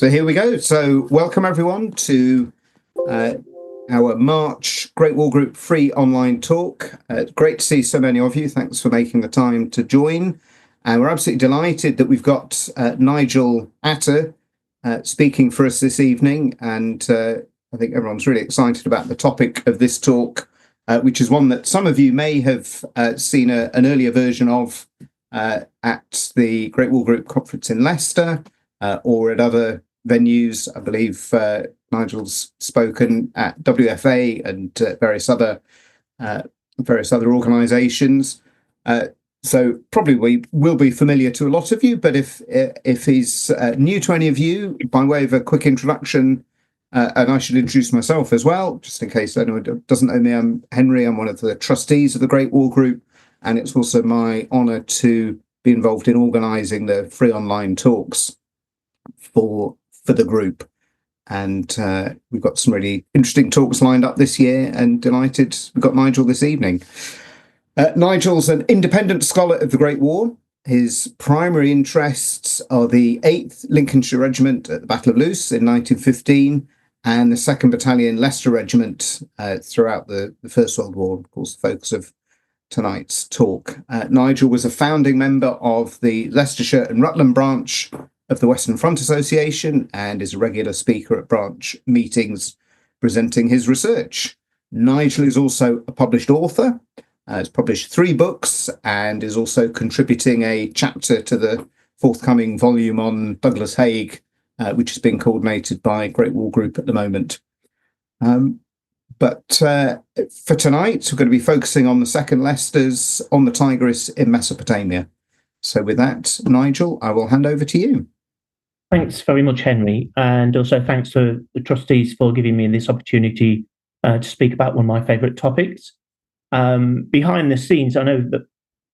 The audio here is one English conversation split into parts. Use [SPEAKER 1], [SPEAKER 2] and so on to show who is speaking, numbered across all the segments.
[SPEAKER 1] So here we go. So welcome everyone to our March Great War Group free online talk. Great to see so many of you. Thanks for making the time to join. And we're absolutely delighted that we've got Nigel Atter speaking for us this evening. And I think everyone's really excited about the topic of this talk, which is one that some of you may have seen an earlier version of at the Great War Group conference in Leicester or at other venues. I believe Nigel's spoken at WFA and various other organisations. So probably we will be familiar to a lot of you, but if he's new to any of you, by way of a quick introduction, and I should introduce myself as well, just in case anyone doesn't know me, I'm Henry. I'm one of the trustees of the Great War Group, and it's also my honour to be involved in organising the free online talks for the group. And we've got some really interesting talks lined up this year, and delighted we've got Nigel this evening. Nigel's an independent scholar of the Great War. His primary interests are the 8th Lincolnshire Regiment at the Battle of Loos in 1915 and the 2nd Battalion Leicester Regiment throughout the First World War, of course, the focus of tonight's talk. Nigel was a founding member of the Leicestershire and Rutland branch of the Western Front Association and is a regular speaker at branch meetings presenting his research. Nigel is also a published author. Has published 3 books and is also contributing a chapter to the forthcoming volume on Douglas Haig, which is being coordinated by Great War Group at the moment. But for tonight, we're going to be focusing on the second Leicesters on the Tigris in Mesopotamia. So with that, Nigel, I will hand over to you.
[SPEAKER 2] Thanks very much, Henry. And also thanks to the trustees for giving me this opportunity to speak about one of my favourite topics. Behind the scenes, I know that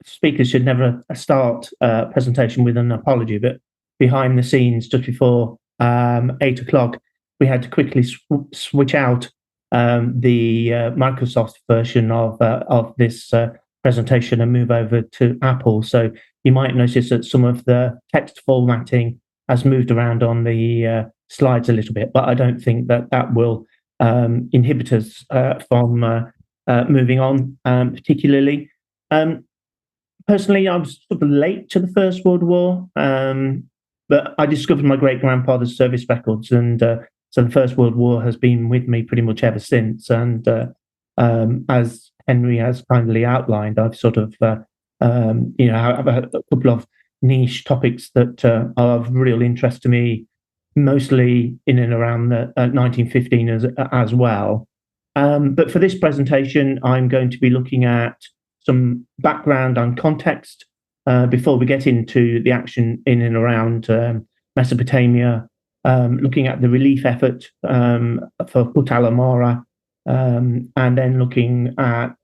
[SPEAKER 2] speakers should never start a presentation with an apology, but behind the scenes, just before 8 o'clock, we had to quickly switch out the Microsoft version of this presentation and move over to Apple. So you might notice that some of the text formatting has moved around on the slides a little bit, but I don't think that will inhibit us from moving on, particularly. Personally, I was sort of late to the First World War, but I discovered my great-grandfather's service records, and so the First World War has been with me pretty much ever since. And as Henry has kindly outlined, I've sort of, have a couple of niche topics that are of real interest to me, mostly in and around the 1915 as well. But for this presentation, I'm going to be looking at some background and context before we get into the action in and around Mesopotamia, looking at the relief effort for Kut al-Amara, and then looking at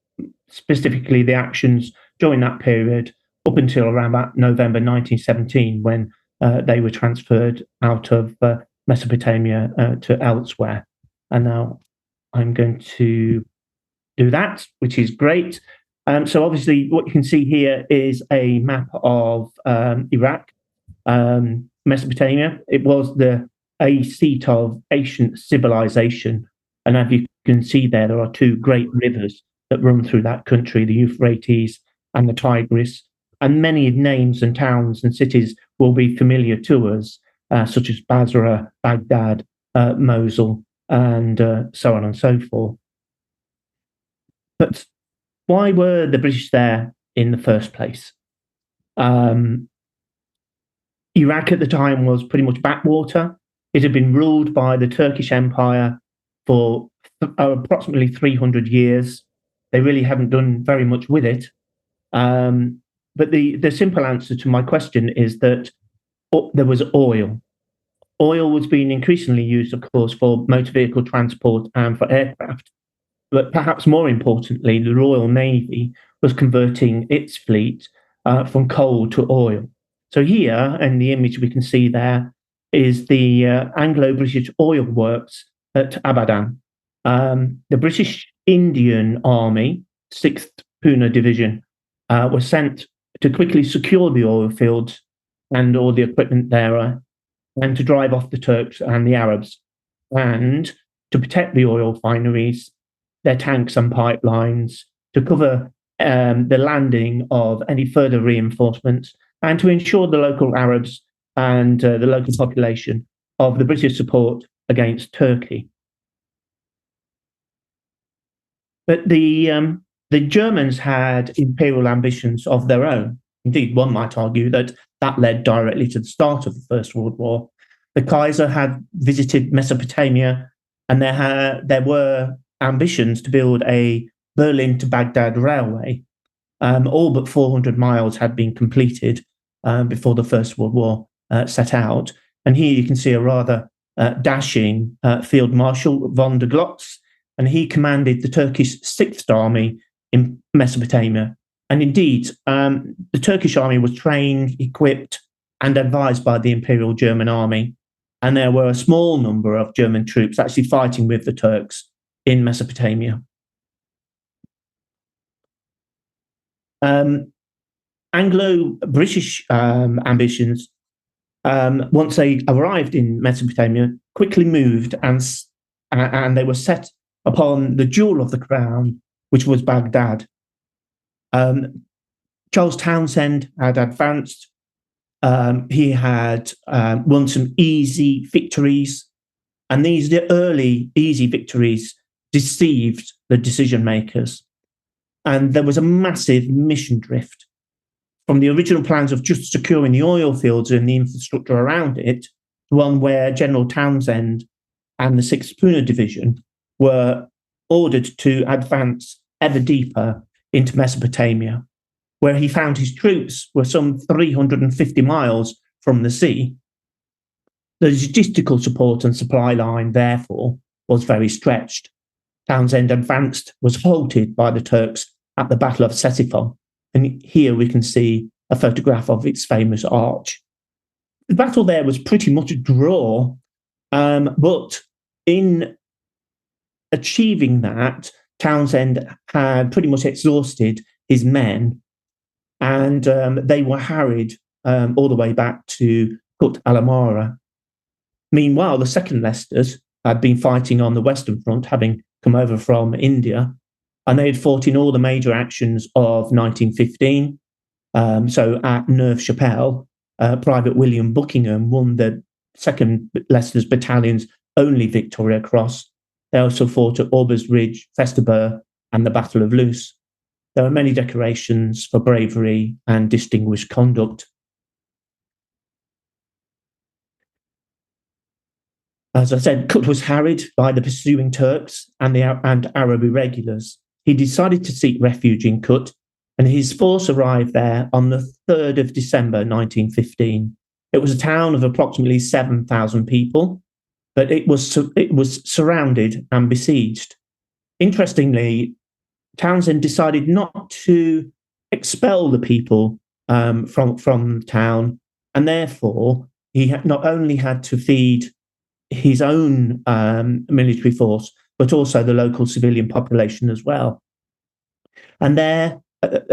[SPEAKER 2] specifically the actions during that period up until around about November 1917, when they were transferred out of Mesopotamia to elsewhere. And now I'm going to do that, which is great. So obviously what you can see here is a map of Iraq, Mesopotamia. It was a seat of ancient civilization. And as you can see there are 2 great rivers that run through that country, the Euphrates and the Tigris. And many names and towns and cities will be familiar to us, such as Basra, Baghdad, Mosul, and so on and so forth. But why were the British there in the first place? Iraq at the time was pretty much backwater. It had been ruled by the Turkish Empire for approximately 300 years. They really haven't done very much with it. But the simple answer to my question is that there was oil. Oil was being increasingly used, of course, for motor vehicle transport and for aircraft. But perhaps more importantly, the Royal Navy was converting its fleet from coal to oil. So here, in the image we can see there, is the Anglo-British Oil Works at Abadan. The British Indian Army, 6th Pune Division, was sent to quickly secure the oil fields and all the equipment there and to drive off the Turks and the Arabs, and to protect the oil refineries, their tanks and pipelines, to cover the landing of any further reinforcements, and to ensure the local Arabs and the local population of the British support against Turkey. But the Germans had imperial ambitions of their own. Indeed, one might argue that led directly to the start of the First World War. The Kaiser had visited Mesopotamia, and there were ambitions to build a Berlin to Baghdad railway. All but 400 miles had been completed before the First World War set out. And here you can see a rather dashing Field Marshal von der Glotz, and he commanded the Turkish Sixth Army in Mesopotamia. And indeed, the Turkish army was trained, equipped, and advised by the Imperial German Army. And there were a small number of German troops actually fighting with the Turks in Mesopotamia. Anglo-British ambitions, once they arrived in Mesopotamia, quickly moved and they were set upon the jewel of the crown, which was Baghdad. Charles Townshend had advanced. He had won some easy victories, and these early easy victories deceived the decision makers. And there was a massive mission drift from the original plans of just securing the oil fields and the infrastructure around it, to one where General Townshend and the 6th Puna Division were ordered to advance ever deeper into Mesopotamia, where he found his troops were some 350 miles from the sea. The logistical support and supply line, therefore, was very stretched. Townshend advanced, was halted by the Turks at the Battle of Ctesiphon, and here we can see a photograph of its famous arch. The battle there was pretty much a draw, but in achieving that, Townshend had pretty much exhausted his men, and they were harried all the way back to Kut al-Amara. Meanwhile, the 2nd Leicesters had been fighting on the Western Front, having come over from India, and they had fought in all the major actions of 1915. So at Neuve Chapelle, Private William Buckingham won the 2nd Leicester's Battalion's only Victoria Cross. They also fought at Aubers Ridge, Festubert, and the Battle of Loos. There were many decorations for bravery and distinguished conduct. As I said, Kut was harried by the pursuing Turks and Arab irregulars. He decided to seek refuge in Kut, and his force arrived there on the 3rd of December 1915. It was a town of approximately 7,000 people, but it was surrounded and besieged. Interestingly, Townshend decided not to expel the people from town, and therefore he not only had to feed his own military force, but also the local civilian population as well. And there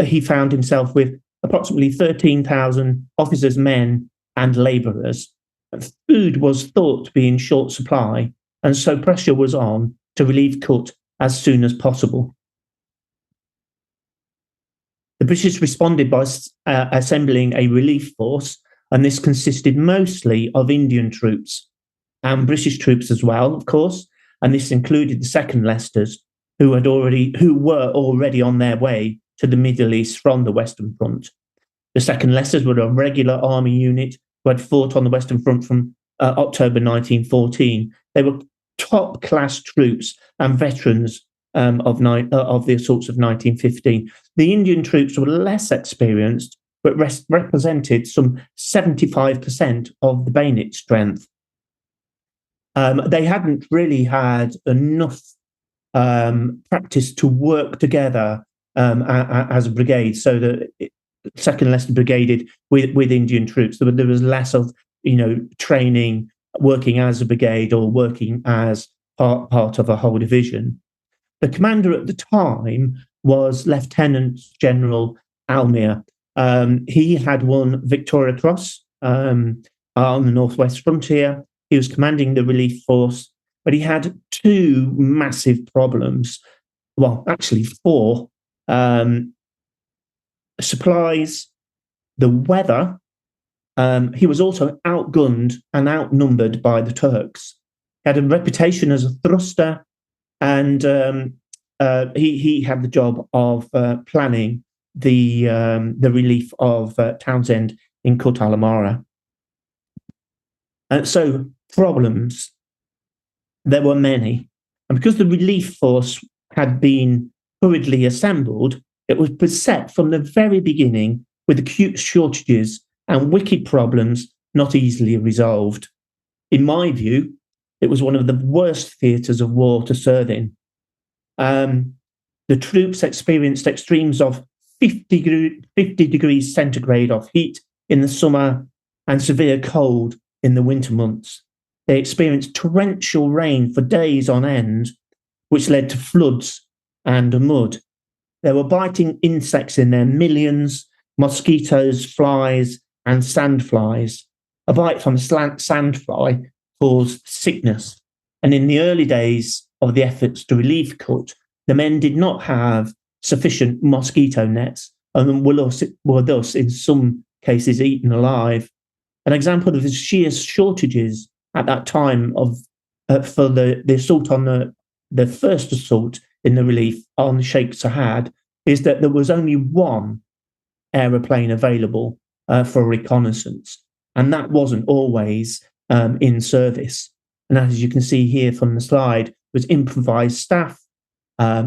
[SPEAKER 2] he found himself with approximately 13,000 officers, men, and labourers. Food was thought to be in short supply, and so pressure was on to relieve Kut as soon as possible. The British responded by assembling a relief force, and this consisted mostly of Indian troops and British troops as well, of course, and this included the 2nd Leicesters, who were already on their way to the Middle East from the Western Front. The 2nd Leicesters were a regular army unit who had fought on the Western Front from October 1914. They were top-class troops and veterans of the assaults of 1915. The Indian troops were less experienced, but represented some 75% of the bayonet strength. They hadn't really had enough practice to work together as a brigade, so the 2nd Leicester brigaded with Indian troops. There was less of training, working as a brigade or working as part of a whole division. The commander at the time was Lieutenant General Almir. He had won Victoria Cross on the northwest frontier. He was commanding the relief force, but he had two massive problems. Well, actually, four. Supplies, the weather. He was also outgunned and outnumbered by the Turks. He had a reputation as a thruster, and he had the job of planning the relief of Townsend in Kut al Amara. And so problems, there were many. And because the relief force had been hurriedly assembled, it was beset from the very beginning with acute shortages and wicked problems not easily resolved. In my view, it was one of the worst theatres of war to serve in. The troops experienced extremes of 50 degrees centigrade of heat in the summer and severe cold in the winter months. They experienced torrential rain for days on end, which led to floods and mud. There were biting insects in their millions, mosquitoes, flies, and sandflies. A bite from a sandfly caused sickness. And in the early days of the efforts to relieve Kut, the men did not have sufficient mosquito nets and were thus, in some cases, eaten alive. An example of the sheer shortages at that time for the assault on the first assault in the relief on Sheikh Sahad is that there was only one aeroplane available for reconnaissance, and that wasn't always in service. And as you can see here from the slide, it was improvised staff,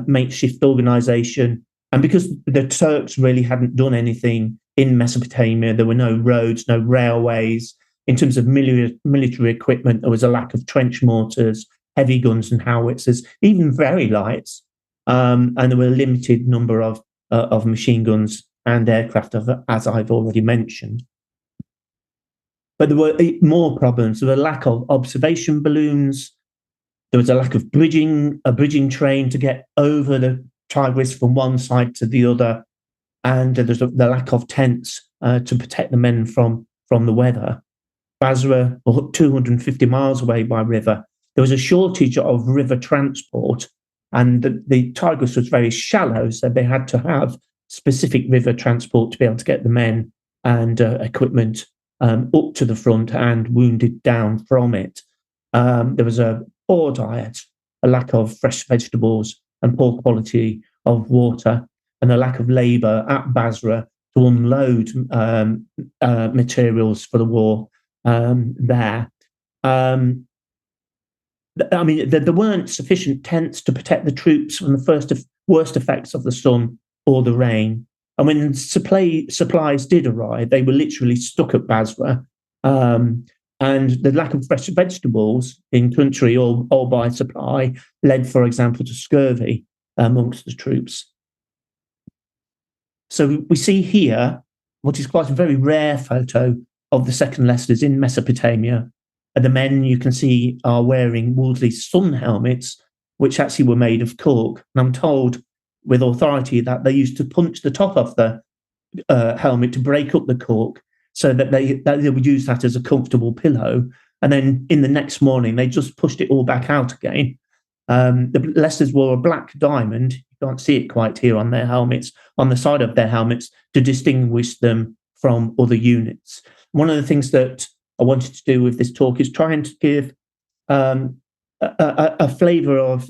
[SPEAKER 2] makeshift organisation, and because the Turks really hadn't done anything in Mesopotamia, there were no roads, no railways. In terms of military equipment, there was a lack of trench mortars, heavy guns and howitzers, even very lights, and there were a limited number of machine guns and aircraft, as I've already mentioned. But there were more problems. There was a lack of observation balloons. There was a lack of a bridging train to get over the Tigris from one side to the other, and there's the lack of tents to protect the men from the weather. Basra, 250 miles away by river, there was a shortage of river transport, and the Tigris was very shallow, so they had to have specific river transport to be able to get the men and equipment up to the front and wounded down from it. There was a poor diet, a lack of fresh vegetables, and poor quality of water, and a lack of labour at Basra to unload materials for the war there. I mean, there weren't sufficient tents to protect the troops from the worst effects of the sun or the rain. And when supplies did arrive, they were literally stuck at Basra. And the lack of fresh vegetables in country or by supply led, for example, to scurvy amongst the troops. So we see here what is quite a very rare photo of the second Leicesters in Mesopotamia. And the men you can see are wearing Wolseley sun helmets, which actually were made of cork. And I'm told with authority that they used to punch the top of the helmet to break up the cork so that they would use that as a comfortable pillow. And then in the next morning, they just pushed it all back out again. The Leicesters wore a black diamond. You can't see it quite here on their helmets, on the side of their helmets, to distinguish them from other units. One of the things that I wanted to do with this talk is trying to give a flavour of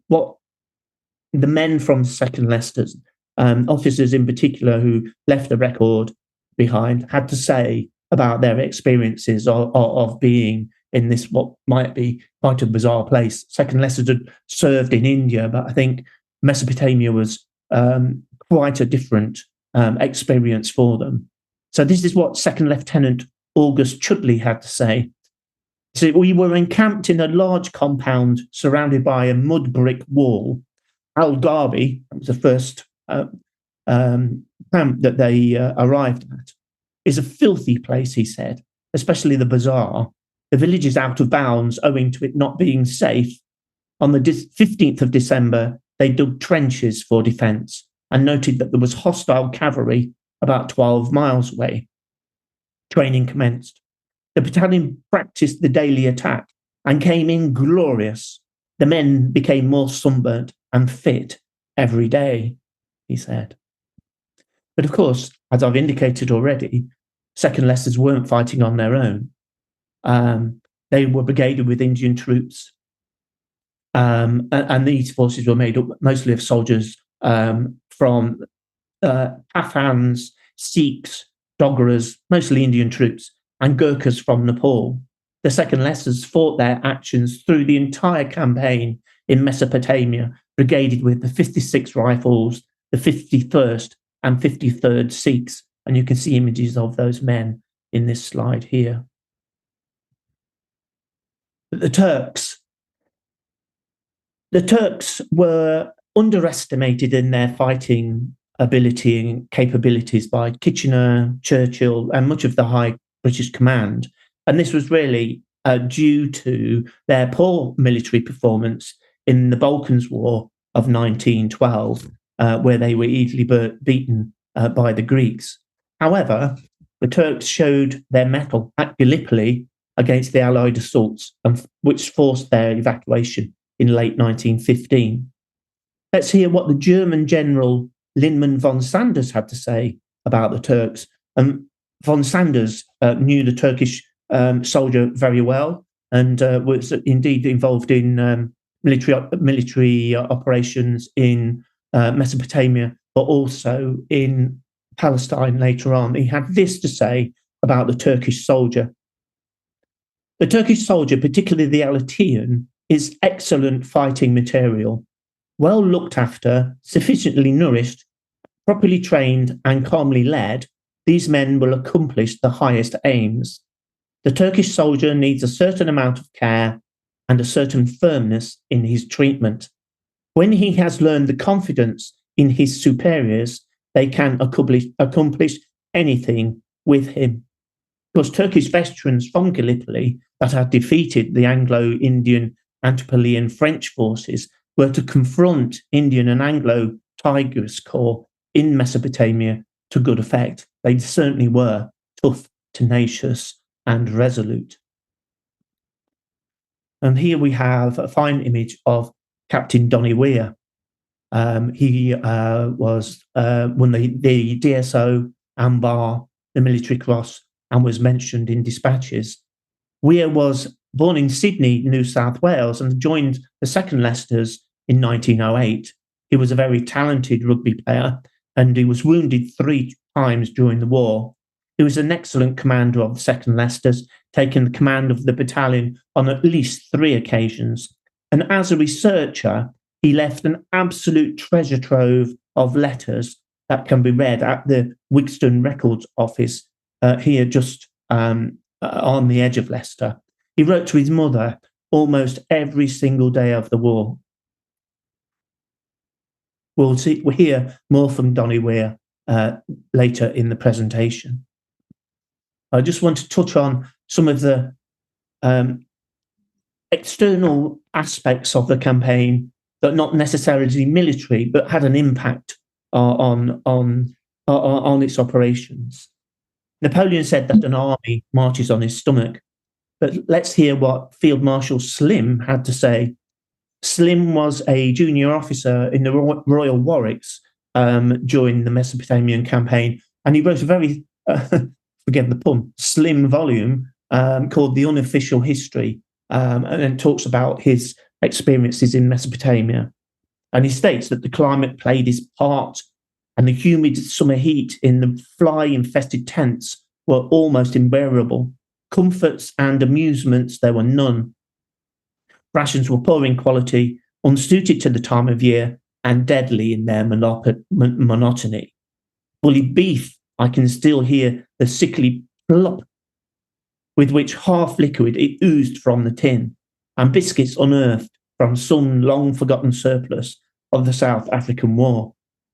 [SPEAKER 2] what the men from second Leicesters, officers in particular who left the record behind, had to say about their experiences of being in this, what might be quite a bizarre place. Second Leicesters had served in India, but I think Mesopotamia was quite a different experience for them. So this is what Second Lieutenant August Chudley had to say. So we were encamped in a large compound surrounded by a mud brick wall. Al-Garbi, that was the first camp that they arrived at, is a filthy place, he said, especially the bazaar. The village is out of bounds owing to it not being safe. On the 15th of December, they dug trenches for defence and noted that there was hostile cavalry about 12 miles away. Training commenced. The battalion practiced the daily attack and came in glorious. The men became more sunburnt and fit every day, he said. But of course, as I've indicated already, 2nd Leicesters weren't fighting on their own. They were brigaded with Indian troops, and these forces were made up mostly of soldiers from Pathans, Sikhs, Dogaras, mostly Indian troops, and Gurkhas from Nepal. The 2nd Leicesters fought their actions through the entire campaign in Mesopotamia, brigaded with the 56th Rifles, the 51st and 53rd Sikhs, and you can see images of those men in this slide here. But the Turks were underestimated in their fighting ability and capabilities by Kitchener, Churchill, and much of the High British Command. And this was really due to their poor military performance in the Balkans War of 1912, where they were easily beaten by the Greeks. However, the Turks showed their mettle at Gallipoli against the Allied assaults, which forced their evacuation in late 1915. Let's hear what the German General Lindemann von Sanders had to say about the Turks. Von Sanders knew the Turkish soldier very well and was indeed involved in military operations in Mesopotamia, but also in Palestine later on. He had this to say about the Turkish soldier. The Turkish soldier, particularly the Alatian, is excellent fighting material. Well looked after, sufficiently nourished, properly trained, and calmly led, these men will accomplish the highest aims. The Turkish soldier needs a certain amount of care and a certain firmness in his treatment. When he has learned the confidence in his superiors, they can accomplish anything with him. Because Turkish veterans from Gallipoli that had defeated the Anglo-Indian, Antipolean French forces were to confront Indian and Anglo-Tigris Corps in Mesopotamia to good effect. They certainly were tough, tenacious, and resolute. And here we have a fine image of Captain Donny Weir. He was won the DSO, Ambar, the Military Cross, and was mentioned in dispatches. Weir was born in Sydney, New South Wales, and joined the 2nd Leicesters in 1908. He was a very talented rugby player, and he was wounded 3 times during the war. He was an excellent commander of the 2nd Leicesters, taking the command of the battalion on at least 3 occasions. And as a researcher, he left an absolute treasure trove of letters that can be read at the Wigston Records Office here just on the edge of Leicester. He wrote to his mother almost every single day of the war. We'll hear more from Donny Weir later in the presentation. I just want to touch on some of the external aspects of the campaign that not necessarily military, but had an impact on its operations. Napoleon said that an army marches on his stomach, but let's hear what Field Marshal Slim had to say. Slim was a junior officer in the Royal Warwicks during the Mesopotamian campaign, and he wrote a very, forget the pun, slim volume called The Unofficial History, and then talks about his experiences in Mesopotamia. And he states that the climate played his part, and the humid summer heat in the fly-infested tents were almost unbearable. Comforts and amusements, there were none. Rations were poor in quality, unsuited to the time of year, and deadly in their monotony. Bully beef, I can still hear the sickly plop with which half liquid it oozed from the tin, and biscuits unearthed from some long-forgotten surplus of the South African War.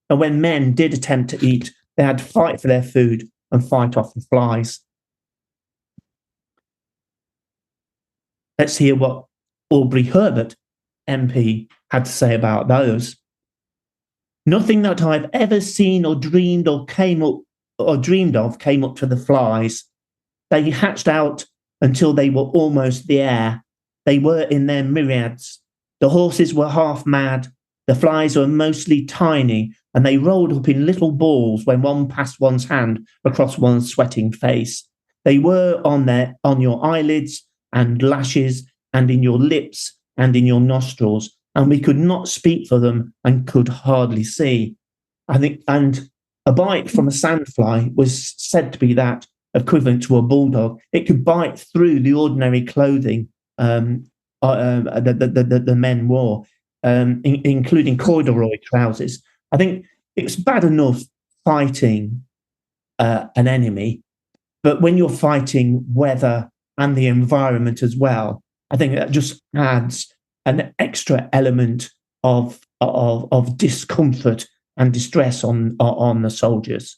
[SPEAKER 2] And when men did attempt to eat, they had to fight for their food and fight off the flies. Let's hear what Aubrey Herbert, MP, had to say about those. Nothing that I've ever seen or dreamed of came up to the flies. They hatched out until they were almost there. They were in their myriads. The horses were half mad. The flies were mostly tiny, and they rolled up in little balls when one passed one's hand across one's sweating face. They were on your eyelids and lashes, and in your lips and in your nostrils, and we could not speak for them and could hardly see. And a bite from a sandfly was said to be that equivalent to a bulldog. It could bite through the ordinary clothing the men wore, including corduroy trousers. I think it's bad enough fighting an enemy, but when you're fighting weather and the environment as well, I think that just adds an extra element of discomfort and distress on the soldiers.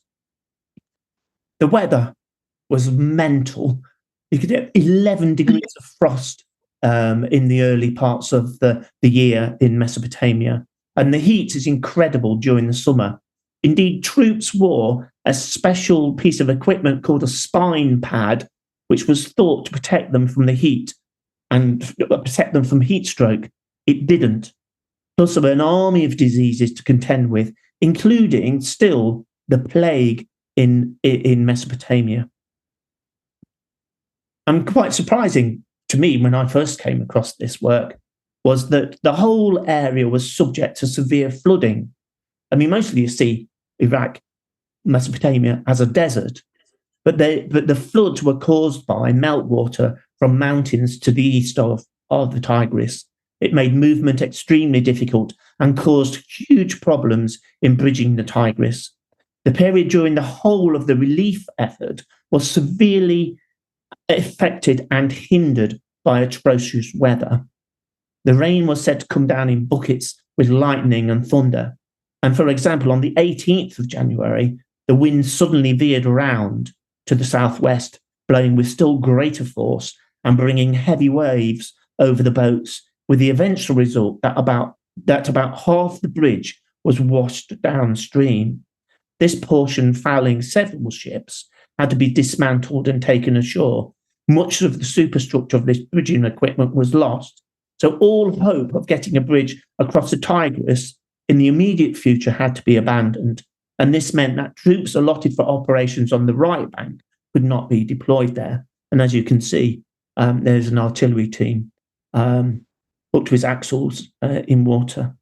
[SPEAKER 2] The weather was mental. You could get 11 degrees of frost in the early parts of the year in Mesopotamia, and the heat is incredible during the summer. Indeed, troops wore a special piece of equipment called a spine pad, which was thought to protect them from the heat and protect them from heat stroke. It didn't. Plus, there were an army of diseases to contend with, including still the plague in Mesopotamia. And quite surprising to me when I first came across this work was that the whole area was subject to severe flooding. I mean, mostly you see Iraq, Mesopotamia as a desert, but the floods were caused by meltwater from mountains to the east of the Tigris. It made movement extremely difficult and caused huge problems in bridging the Tigris. The period during the whole of the relief effort was severely affected and hindered by atrocious weather. The rain was said to come down in buckets with lightning and thunder. And for example, on the 18th of January, the wind suddenly veered around to the southwest, blowing with still greater force and bringing heavy waves over the boats, with the eventual result that about half the bridge was washed downstream. This portion, fouling several ships, had to be dismantled and taken ashore. Much of the superstructure of this bridging equipment was lost. So all hope of getting a bridge across the Tigris in the immediate future had to be abandoned. And this meant that troops allotted for operations on the right bank could not be deployed there. And as you can see, there's an artillery team up to his axles in water.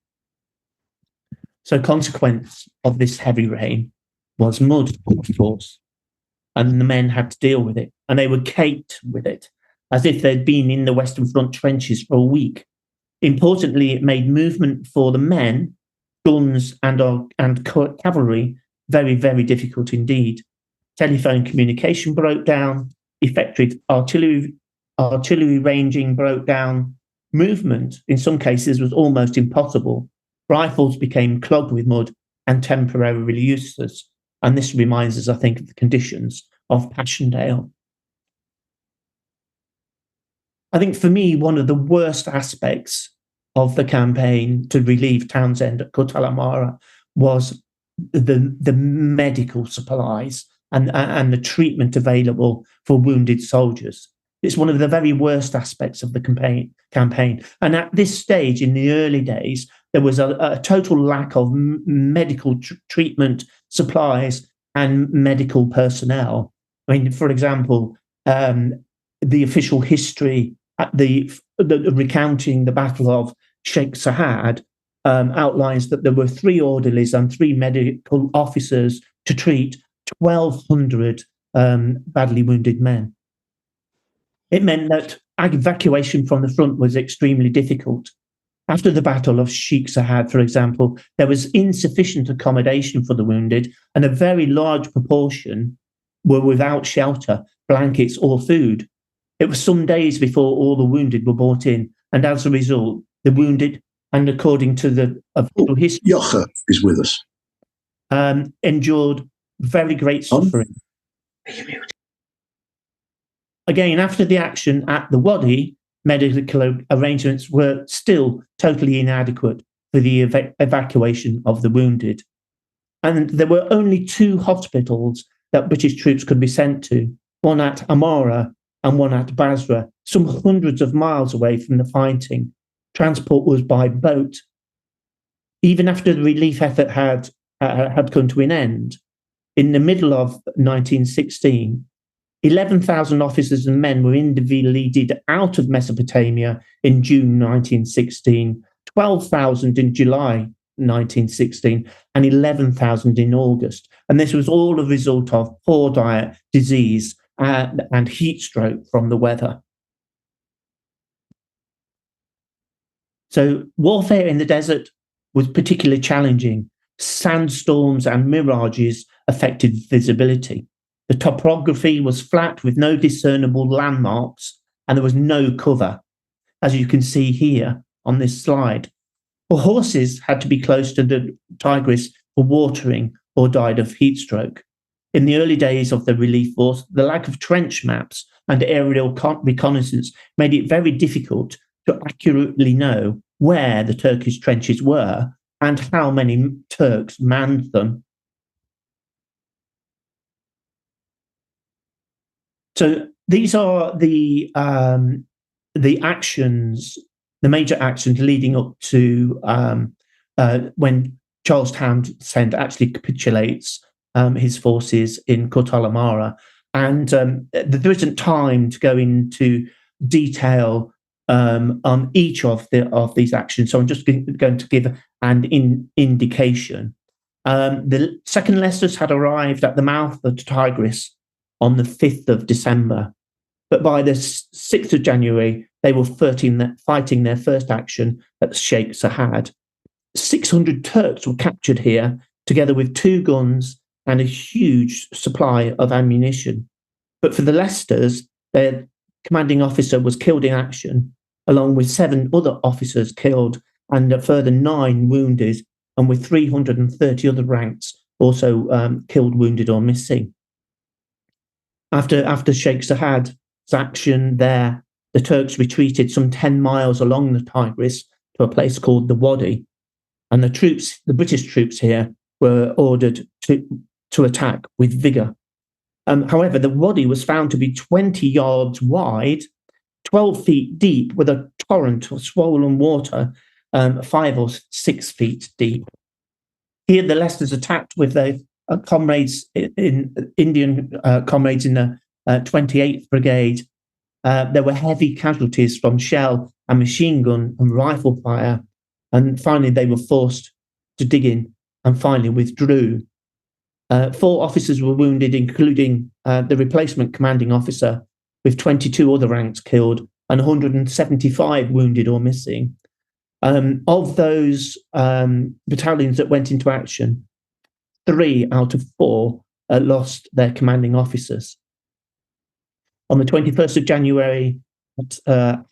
[SPEAKER 2] So consequence of this heavy rain was mud, of course, and the men had to deal with it, and they were caked with it, as if they'd been in the Western Front trenches for a week. Importantly, it made movement for the men, guns, and cavalry very, very difficult indeed. Telephone communication broke down, effective artillery ranging broke down. Movement, in some cases, was almost impossible. Rifles became clogged with mud and temporarily useless. And this reminds us, I think, of the conditions of Passchendaele. I think for me, one of the worst aspects of the campaign to relieve Townsend at Kut al Amara was the medical supplies and the treatment available for wounded soldiers. It's one of the very worst aspects of the campaign. And at this stage, in the early days, there was a total lack of medical treatment supplies and medical personnel. I mean, for example, the official history at the recounting the Battle of Sheikh Sahad outlines that there were 3 orderlies and 3 medical officers to treat 1,200 badly wounded men. It meant that evacuation from the front was extremely difficult. After the Battle of Sheikh Sahad, for example, there was insufficient accommodation for the wounded, and a very large proportion were without shelter, blankets, or food. It was some days before all the wounded were brought in, and as a result, the wounded, and according to the official history,
[SPEAKER 3] Joche is with us,
[SPEAKER 2] endured very great suffering. Again, after the action at the Wadi, medical arrangements were still totally inadequate for the evacuation of the wounded. And there were only 2 hospitals that British troops could be sent to, one at Amara and one at Basra, some hundreds of miles away from the fighting. Transport was by boat. Even after the relief effort had come to an end, in the middle of 1916, 11,000 officers and men were invalided out of Mesopotamia in June 1916, 12,000 in July 1916, and 11,000 in August. And this was all a result of poor diet, disease, and heat stroke from the weather. So warfare in the desert was particularly challenging. Sandstorms and mirages affected visibility. The topography was flat with no discernible landmarks, and there was no cover, as you can see here on this slide. Well, horses had to be close to the Tigris for watering or died of heat stroke. In the early days of the relief force, the lack of trench maps and aerial reconnaissance made it very difficult to accurately know where the Turkish trenches were and how many Turks manned them. So these are the actions, the major actions leading up to when Charles Townshend actually capitulates his forces in Kut al Amara. And there isn't time to go into detail on each of these actions, so I'm just going to give an indication. The second Leicesters had arrived at the mouth of the Tigris on the 5th of December, but by the 6th of January, they were fighting their first action at Sheikh Sahad. 600 Turks were captured here, together with 2 guns and a huge supply of ammunition. But for the Leicesters, their commanding officer was killed in action, along with 7 other officers killed and a further 9 wounded, and with 330 other ranks also killed, wounded, or missing. After Sheikh Sahad's action there, the Turks retreated some 10 miles along the Tigris to a place called the Wadi, and the British troops here were ordered to attack with vigour. However, the Wadi was found to be 20 yards wide, 12 feet deep, with a torrent of swollen water 5 or 6 feet deep. Here, the Leicesters attacked with their Indian comrades in the 28th Brigade. There were heavy casualties from shell and machine gun and rifle fire, and finally they were forced to dig in and finally withdrew. 4 officers were wounded, including the replacement commanding officer, with 22 other ranks killed and 175 wounded or missing. Of those battalions that went into action, 3 out of 4 lost their commanding officers. On the 21st of January, at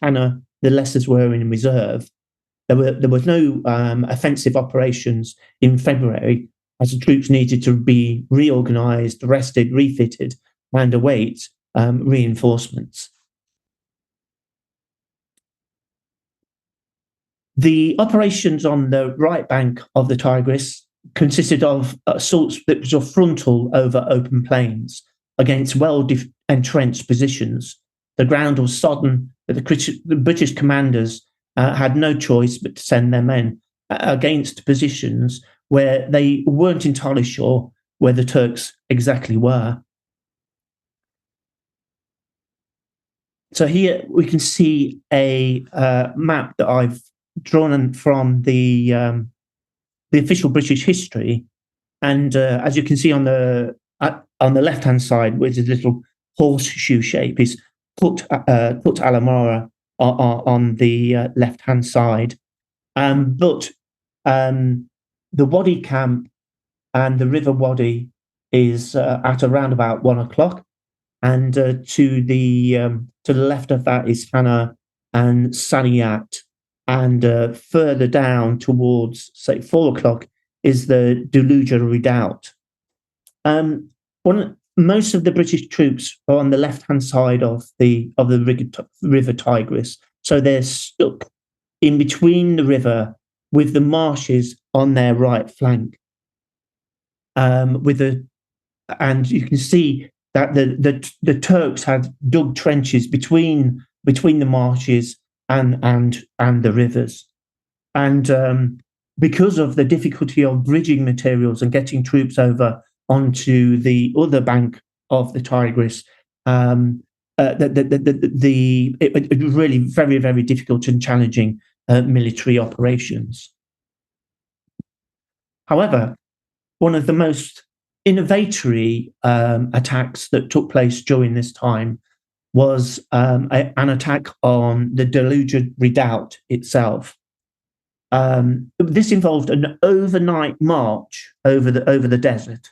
[SPEAKER 2] Hannah, the Leicesters were in reserve. There was no offensive operations in February, as the troops needed to be reorganised, rested, refitted, and await reinforcements. The operations on the right bank of the Tigris consisted of assaults that were frontal over open plains against well-entrenched positions. The ground was sodden, but the British commanders had no choice but to send their men against positions where they weren't entirely sure where the Turks exactly were. So here we can see a map that I've drawn from the official British history, and as you can see on the left-hand side, with a little horseshoe shape, is Kut al Amara on the left-hand side. But the Wadi camp and the River Wadi is at around about 1 o'clock, and to the left of that is Hannah and Saniyat, and further down towards, say, 4 o'clock is the Duluja Redoubt. Most of the British troops are on the left-hand side of the River Tigris, so they're stuck in between the river with the marshes on their right flank. And you can see that the Turks had dug trenches between the marshes and the rivers, and because of the difficulty of bridging materials and getting troops over onto the other bank of the Tigris, it was really very, very difficult and challenging military operations. However, one of the most innovatory attacks that took place during this time was an attack on the Deluja redoubt itself. This involved an overnight march over the desert.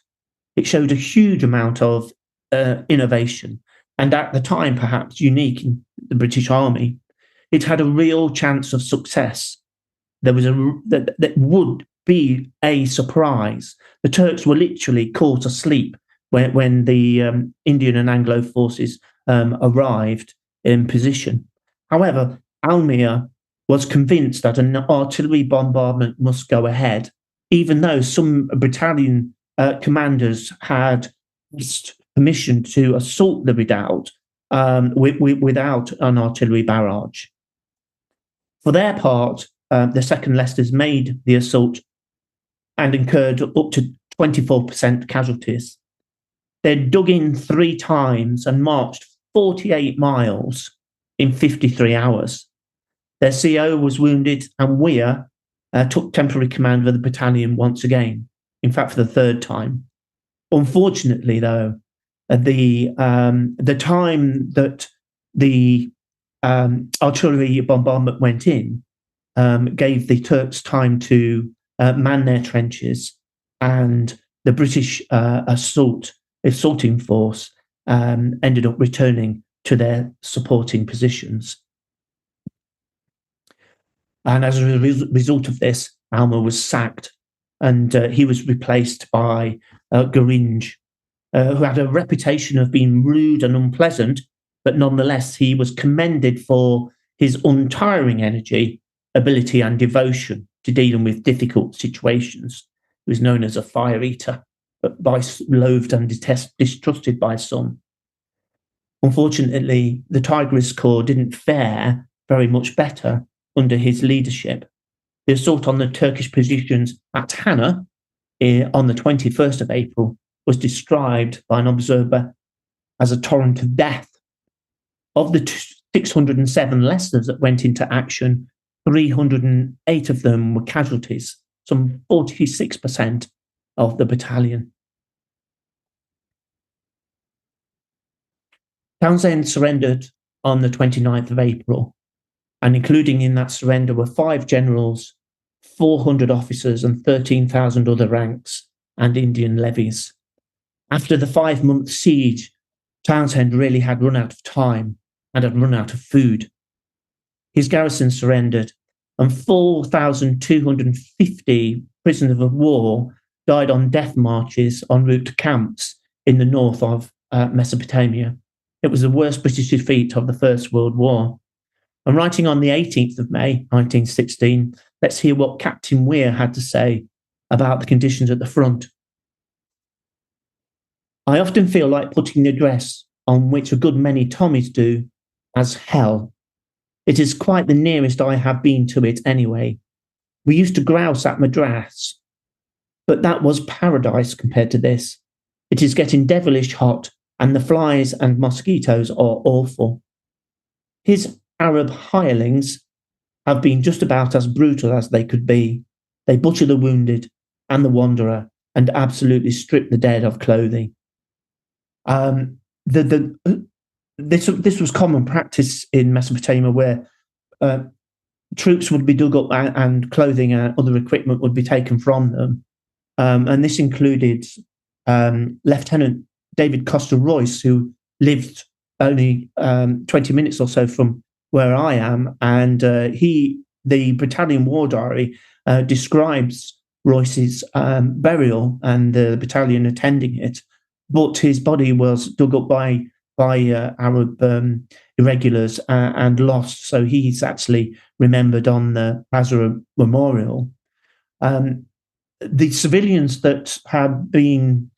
[SPEAKER 2] It showed a huge amount of innovation, and at the time, perhaps unique in the British Army. It had a real chance of success. There was that would be a surprise. The Turks were literally caught asleep when the Indian and Anglo forces arrived in position. However, Almir was convinced that an artillery bombardment must go ahead, even though some battalion commanders had permission to assault the redoubt without an artillery barrage. For their part, the 2nd Leicesters made the assault and incurred up to 24% casualties. They dug in 3 times and marched 48 miles in 53 hours. Their CO was wounded, and Weir took temporary command of the battalion once again, in fact, for the 3rd time. Unfortunately, though, the time that the artillery bombardment went in gave the Turks time to man their trenches, and the British assaulting force ended up returning to their supporting positions. And as a result of this, Alma was sacked, and he was replaced by Geringe, who had a reputation of being rude and unpleasant, but nonetheless he was commended for his untiring energy, ability, and devotion to dealing with difficult situations. He was known as a fire eater, but loathed and distrusted by some. Unfortunately, the Tigris Corps didn't fare very much better under his leadership. The assault on the Turkish positions at Hana on the 21st of April was described by an observer as a torrent of death. Of the 607 Leicesters that went into action, 308 of them were casualties, some 46% of the battalion. Townshend surrendered on the 29th of April, and including in that surrender were 5 generals, 400 officers, and 13,000 other ranks and Indian levies. After the 5-month siege, Townshend really had run out of time and had run out of food. His garrison surrendered, and 4,250 prisoners of war died on death marches en route to camps in the north of Mesopotamia. It was the worst British defeat of the First World War. And writing on the 18th of May, 1916, let's hear what Captain Weir had to say about the conditions at the front. I often feel like putting the address on which a good many Tommies do as hell. It is quite the nearest I have been to it anyway. We used to grouse at Madras, but that was paradise compared to this. It is getting devilish hot, and the flies and mosquitoes are awful. His Arab hirelings have been just about as brutal as they could be. They butcher the wounded and the wanderer and absolutely strip the dead of clothing. This was common practice in Mesopotamia, where troops would be dug up and clothing and other equipment would be taken from them. And this included Lieutenant David Costa-Royce, who lived only 20 minutes or so from where I am. And the Battalion War Diary describes Royce's burial and the battalion attending it, but his body was dug up by Arab irregulars and lost. So he's actually remembered on the Basra Memorial. The civilians that had been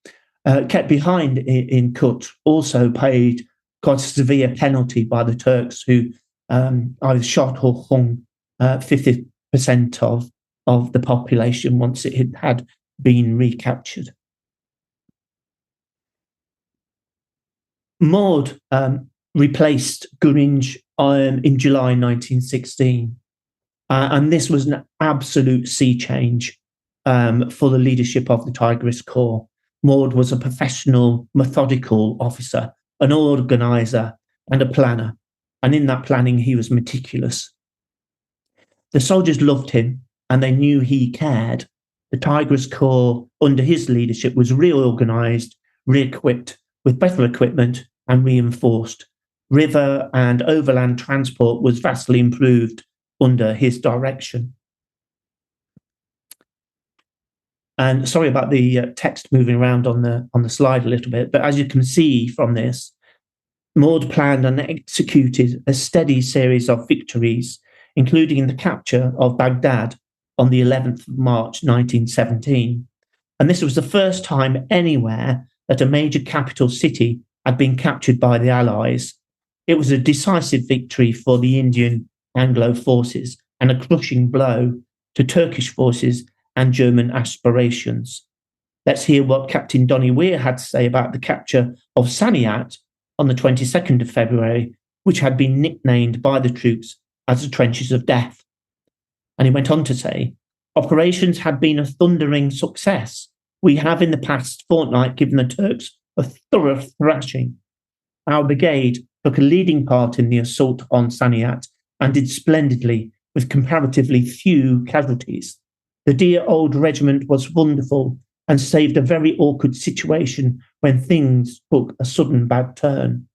[SPEAKER 2] kept behind in Kut also paid quite a severe penalty by the Turks, who either shot or hung 50% of the population once it had been recaptured. Maud replaced Gurrinj in July 1916, and this was an absolute sea change for the leadership of the Tigris Corps. Maud was a professional, methodical officer, an organizer, and a planner. And in that planning, he was meticulous. The soldiers loved him, and they knew he cared. The Tigris Corps, under his leadership, was reorganized, re-equipped with better equipment, and reinforced. River and overland transport was vastly improved under his direction. And sorry about the text moving around on the slide a little bit, but as you can see from this, Maud planned and executed a steady series of victories, including the capture of Baghdad on the 11th of March 1917. And this was the first time anywhere that a major capital city had been captured by the Allies. It was a decisive victory for the Indian Anglo forces and a crushing blow to Turkish forces and German aspirations. Let's hear what Captain Donny Weir had to say about the capture of Saniat on the 22nd of February, which had been nicknamed by the troops as the Trenches of Death. And he went on to say, operations had been a thundering success. We have in the past fortnight given the Turks a thorough thrashing. Our brigade took a leading part in the assault on Saniat and did splendidly with comparatively few casualties. The dear old regiment was wonderful and saved a very awkward situation when things took a sudden bad turn.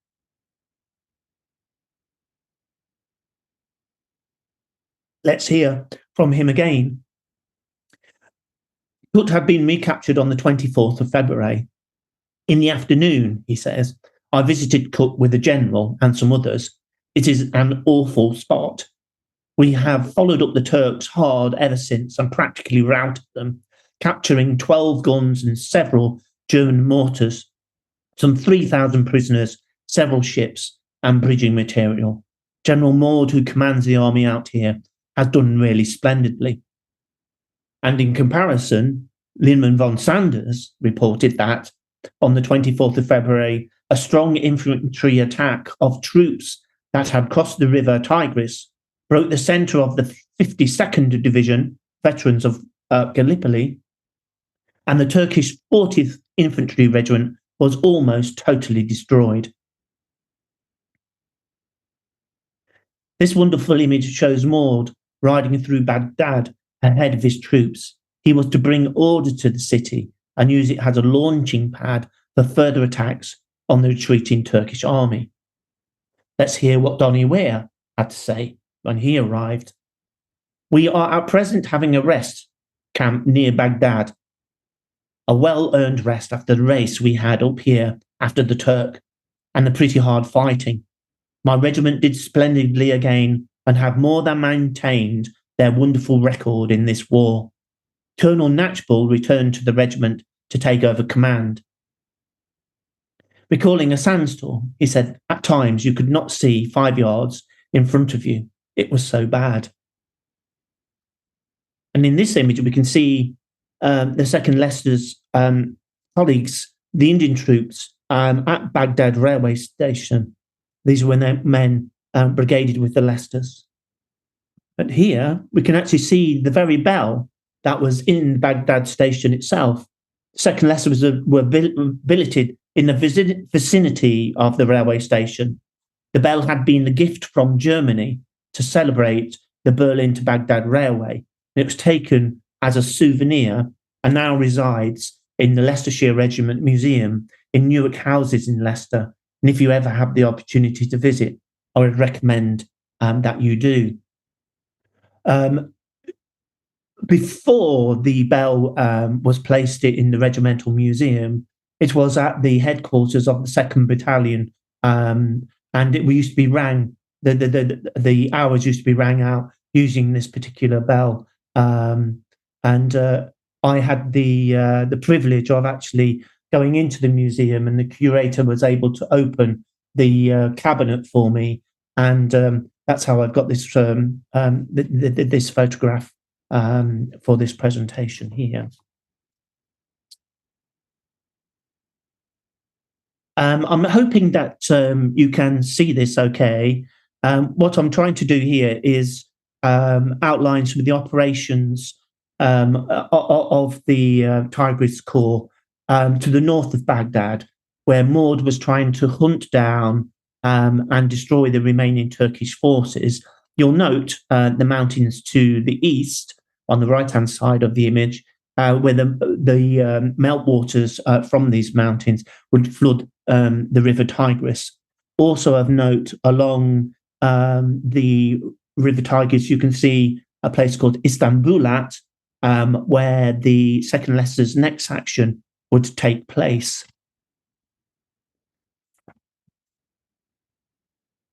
[SPEAKER 2] Let's hear from him again. Kut had been recaptured on the 24th of February. In the afternoon, he says, I visited Kut with the general and some others. It is an awful spot. We have followed up the Turks hard ever since and practically routed them, capturing 12 guns and several German mortars, some 3,000 prisoners, several ships, and bridging material. General Maud, who commands the army out here, has done really splendidly. And in comparison, Linman von Sanders reported that on the 24th of February, a strong infantry attack of troops that had crossed the river Tigris broke the centre of the 52nd Division, veterans of Gallipoli, and the Turkish 40th Infantry Regiment was almost totally destroyed. This wonderful image shows Maud riding through Baghdad ahead of his troops. He was to bring order to the city and use it as a launching pad for further attacks on the retreating Turkish army. Let's hear what Donny Weir had to say when he arrived. We are at present having a rest camp near Baghdad, a well-earned rest after the race we had up here after the Turk and the pretty hard fighting. My regiment did splendidly again and have more than maintained their wonderful record in this war. Colonel Natchbull returned to the regiment to take over command. Recalling a sandstorm, he said, at times you could not see 5 yards in front of you. It was so bad. And in this image, we can see the 2nd Leicester's colleagues, the Indian troops, at Baghdad railway station. These were men brigaded with the Leicesters. But here, we can actually see the very bell that was in Baghdad station itself. 2nd Leicesters were billeted in the vicinity of the railway station. The bell had been the gift from Germany to celebrate the Berlin to Baghdad railway. It was taken as a souvenir and now resides in the Leicestershire Regiment Museum in Newark Houses in Leicester. And if you ever have the opportunity to visit, I would recommend that you do. Before the bell was placed in the regimental museum, it was at the headquarters of the 2nd Battalion, and we used to be rang. The hours used to be rang out using this particular bell, and I had the privilege of actually going into the museum, and the curator was able to open the cabinet for me, and that's how I've got this this photograph for this presentation here. I'm hoping that you can see this okay. What I'm trying to do here is outline some of the operations of the Tigris Corps to the north of Baghdad, where Maud was trying to hunt down and destroy the remaining Turkish forces. You'll note the mountains to the east, on the right-hand side of the image, where the meltwaters from these mountains would flood the river Tigris. Also of note, along the river Tigris, you can see a place called Istanbulat, where the 2nd Leicester's next action would take place.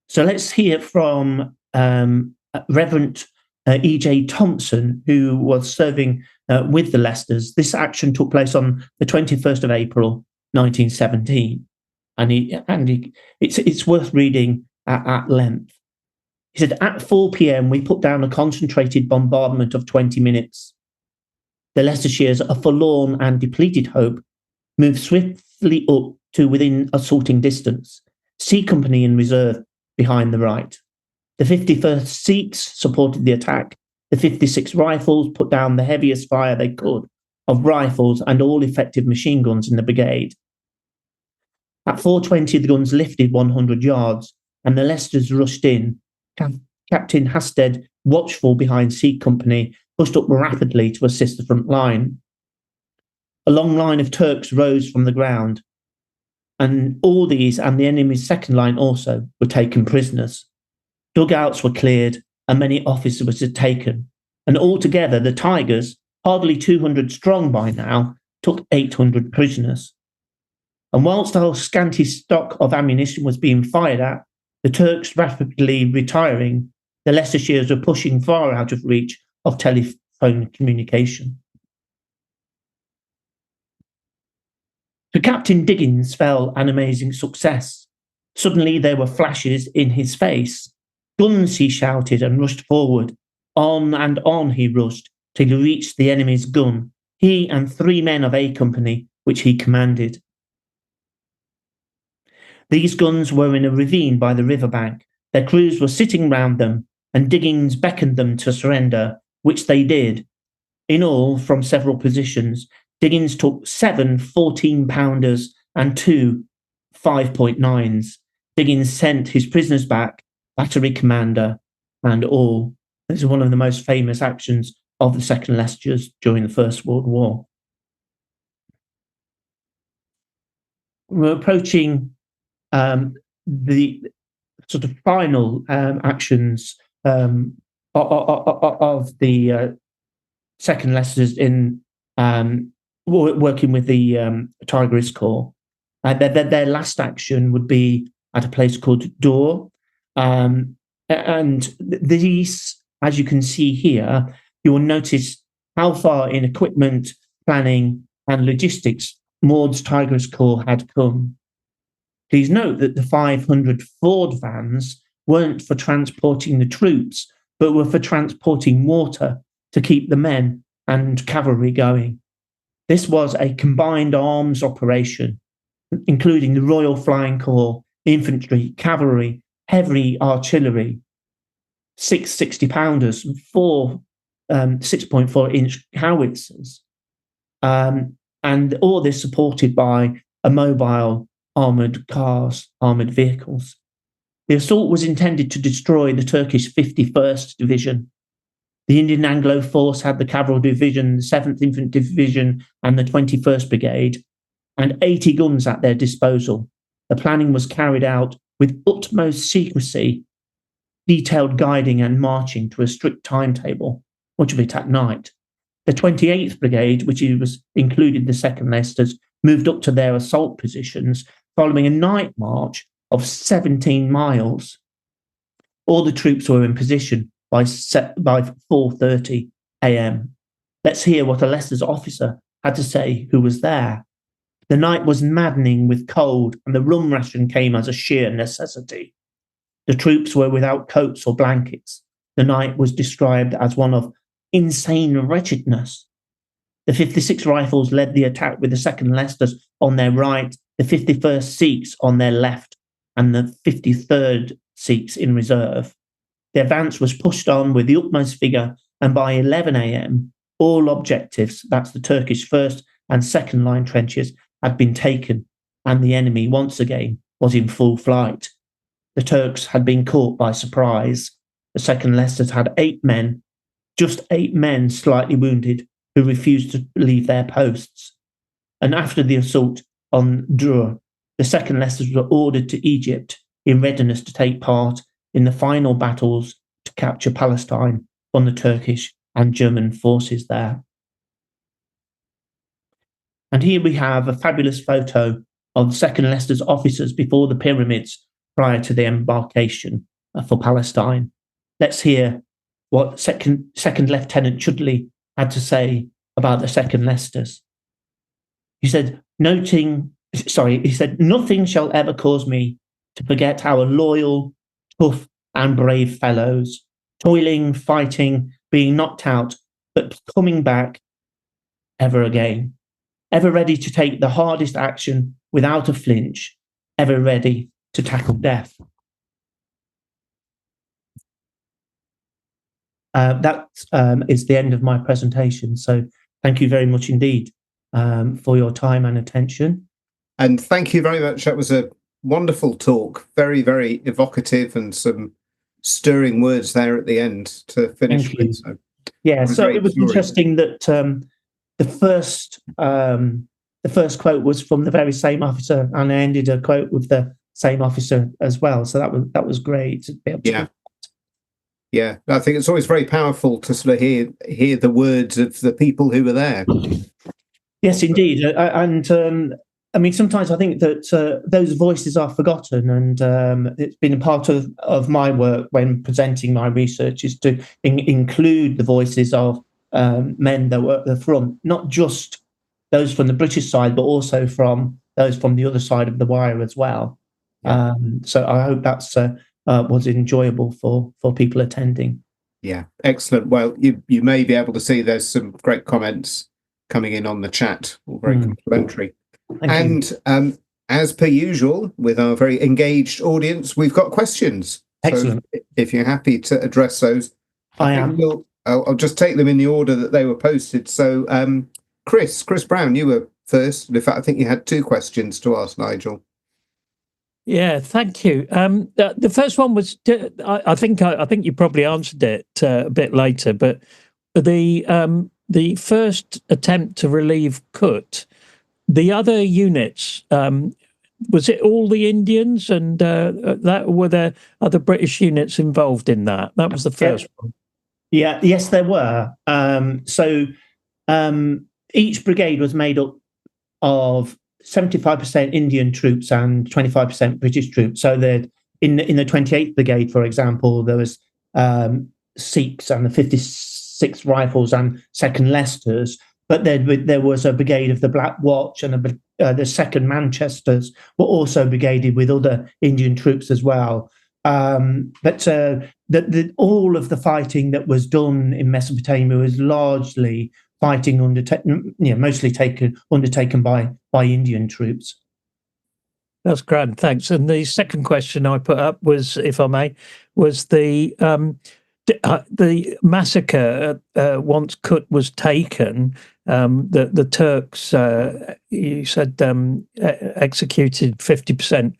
[SPEAKER 2] So let's hear from Reverend E.J. Thompson, who was serving with the Leicesters. This action took place on the 21st of April, 1917. And it's worth reading at length. He said, at 4 p.m., we put down a concentrated bombardment of 20 minutes. The Leicestershire's, a forlorn and depleted hope, moved swiftly up to within assaulting distance, C Company in reserve behind the right. The 51st Sikhs supported the attack. The 56 Rifles put down the heaviest fire they could of rifles and all effective machine guns in the brigade. At 4:20, the guns lifted 100 yards, and the Leicesters rushed in. Captain Hasted, watchful behind C Company, pushed up rapidly to assist the front line. A long line of Turks rose from the ground, and all these and the enemy's second line also were taken prisoners. Dugouts were cleared, and many officers were taken, and altogether the Tigers, hardly 200 strong by now, took 800 prisoners. And whilst our scanty stock of ammunition was being fired at, the Turks rapidly retiring, the Leicestershires were pushing far out of reach of telephone communication. To Captain Diggins fell an amazing success. Suddenly there were flashes in his face. Guns, he shouted, and rushed forward. On and on he rushed, till he reached the enemy's gun, he and 3 men of A Company, which he commanded. These guns were in a ravine by the riverbank. Their crews were sitting round them, and Diggins beckoned them to surrender, which they did. In all, from several positions, Diggins took 7 14-pounders and 2 5.9s. Diggins sent his prisoners back, battery commander and all. This is one of the most famous actions of the 2nd Leicestershires during the First World War. We're approaching the sort of final actions of the 2nd Leicestershires in working with the Tigris Corps. Their last action would be at a place called Dor. And these, as you can see here, you will notice how far in equipment, planning, and logistics Maud's Tigris Corps had come. Please note that the 500 Ford vans weren't for transporting the troops, but were for transporting water to keep the men and cavalry going. This was a combined arms operation, including the Royal Flying Corps, infantry, cavalry, heavy artillery, 6 60-pounders, 4 6.4-inch howitzers, and all this supported by a mobile armoured vehicles. The assault was intended to destroy the Turkish 51st Division. The Indian Anglo Force had the Cavalry Division, the 7th Infantry Division, and the 21st Brigade, and 80 guns at their disposal. The planning was carried out with utmost secrecy, detailed guiding and marching to a strict timetable, much of it at night. The 28th Brigade, which was included the 2nd Leicesters, moved up to their assault positions following a night march of 17 miles. All the troops were in position by 4:30 a.m. Let's hear what a Leicester's officer had to say who was there. The night was maddening with cold, and the rum ration came as a sheer necessity. The troops were without coats or blankets. The night was described as one of insane wretchedness. The 56 Rifles led the attack with the 2nd Leicesters on their right, the 51st Sikhs on their left, and the 53rd Sikhs in reserve. The advance was pushed on with the utmost vigour, and by 11 a.m., all objectives, that's the Turkish 1st and 2nd line trenches, had been taken, and the enemy once again was in full flight. The Turks had been caught by surprise. The 2nd Leicesters had 8 men, just 8 men slightly wounded, who refused to leave their posts. And after the assault on Drur, the 2nd Leicesters were ordered to Egypt in readiness to take part in the final battles to capture Palestine from the Turkish and German forces there. And here we have a fabulous photo of the 2nd Leicester's officers before the pyramids prior to the embarkation for Palestine. Let's hear what Second Lieutenant Chudley had to say about the 2nd Leicesters. He said, nothing shall ever cause me to forget our loyal, tough, and brave fellows, toiling, fighting, being knocked out, but coming back ever again, ever ready to take the hardest action without a flinch, ever ready to tackle death. That is the end of my presentation. So thank you very much indeed for your time and attention.
[SPEAKER 1] And thank you very much. That was a wonderful talk. Very, very evocative, and some stirring words there at the end to finish with. So,
[SPEAKER 2] yeah, so it was interesting that the first quote was from the very same officer, and I ended a quote with the same officer as well. So that was great to be able to.
[SPEAKER 1] Yeah, I think it's always very powerful to sort of hear the words of the people who were there.
[SPEAKER 2] Yes, indeed, and I mean, sometimes I think that those voices are forgotten, and it's been a part of my work when presenting my research is to include the voices of men that were at the front, not just those from the British side, but also from those from the other side of the wire as well. Yeah. So I hope that's was enjoyable for people attending.
[SPEAKER 1] Yeah, excellent. Well, you may be able to see there's some great comments coming in on the chat, all very complimentary. And as per usual, with our very engaged audience, we've got questions.
[SPEAKER 2] Excellent.
[SPEAKER 1] So if you're happy to address those,
[SPEAKER 2] I am.
[SPEAKER 1] I'll just take them in the order that they were posted. So, Chris Brown, you were first. In fact, I think you had 2 questions to ask Nigel.
[SPEAKER 3] Yeah, thank you. The first one was, I think you probably answered it a bit later, but the first attempt to relieve Kut, the other units, was it all the Indians, and were there other British units involved in that? That was the first one.
[SPEAKER 2] Yeah, yes, there were. So each brigade was made up of 75% Indian troops and 25% British troops. So that in the 28th Brigade, for example, there was Sikhs and the 56 Rifles and 2nd Leicesters. But there was a brigade of the Black Watch, and the 2nd Manchesters were also brigaded with other Indian troops as well. But all of the fighting that was done in Mesopotamia was largely fighting undertaken by Indian troops.
[SPEAKER 3] That's grand, thanks. And the second question I put up was, if I may, was the massacre once Kut was taken. The Turks, you said, executed 50%